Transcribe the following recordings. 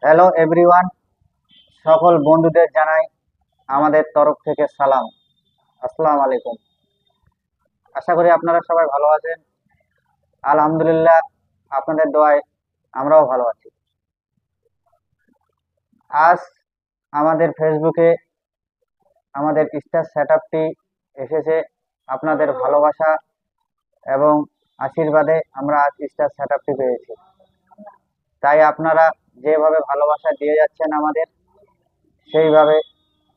Hello everyone, সকল বন্ধুদের জানাই আমাদের তরফ থেকে সালাম। আসসালামু আলাইকুম। আশা করি আপনারা সবাই ভালো আছেন। আলহামদুলিল্লাহ, আপনাদের দোয়ায় আমরাও ভালো আছি। আজ আমাদের ফেসবুকে আমাদের স্টার সেটআপটি এসেছে। আপনাদের ভালোবাসা এবং আশীর্বাদে আমরা আজ স্টার সেটআপটি পেয়েছি। তাই আপনারা যেভাবে ভালোবাসা দিয়ে যাচ্ছেন আমাদের, সেইভাবে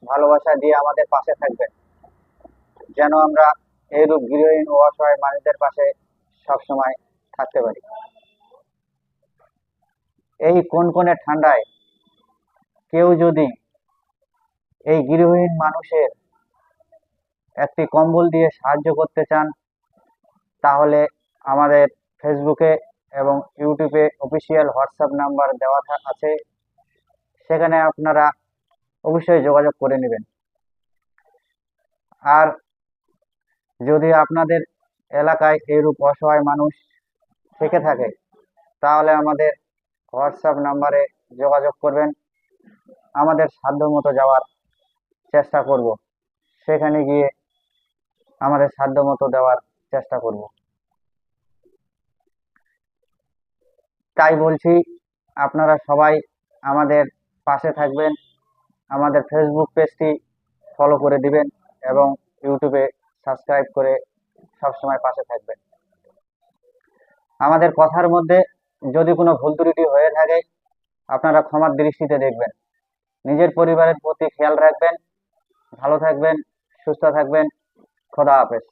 ভালোবাসা দিয়ে আমাদের পাশে থাকবেন, যেন আমরা এইরূপ গৃহহীন ও অসহায় মানুষদের পাশে সবসময় থাকতে পারি। এই কনকনে ঠান্ডায় কেউ যদি এই গৃহহীন মানুষের একটি কম্বল দিয়ে সাহায্য করতে চান, তাহলে আমাদের ফেসবুকে এবং ইউটিউবে অফিসিয়াল হোয়াটসঅ্যাপ নাম্বার দেওয়া আছে, সেখানে আপনারা অবশ্যই যোগাযোগ করে নেবেন। আর যদি আপনাদের এলাকায় এইরূপ অসহায় মানুষ থেকে থাকে, তাহলে আমাদের হোয়াটসঅ্যাপ নাম্বারে যোগাযোগ করবেন। আমাদের সাধ্যমতো যাওয়ার চেষ্টা করব, সেখানে গিয়ে আমাদের সাধ্যমতো দেওয়ার চেষ্টা করব। তাই বলছি, আপনারা সবাই আমাদের পাশে থাকবেন, আমাদের ফেসবুক পেজটি ফলো করে দিবেন এবং ইউটিউবে সাবস্ক্রাইব করে সবসময় পাশে থাকবেন। আমাদের কথার মধ্যে যদি কোনো ভুল ত্রুটি হয়ে থাকে, আপনারা ক্ষমার দৃষ্টিতে দেখবেন। নিজের পরিবারের প্রতি খেয়াল রাখবেন। ভালো থাকবেন, সুস্থ থাকবেন। খোদা হাফেজ।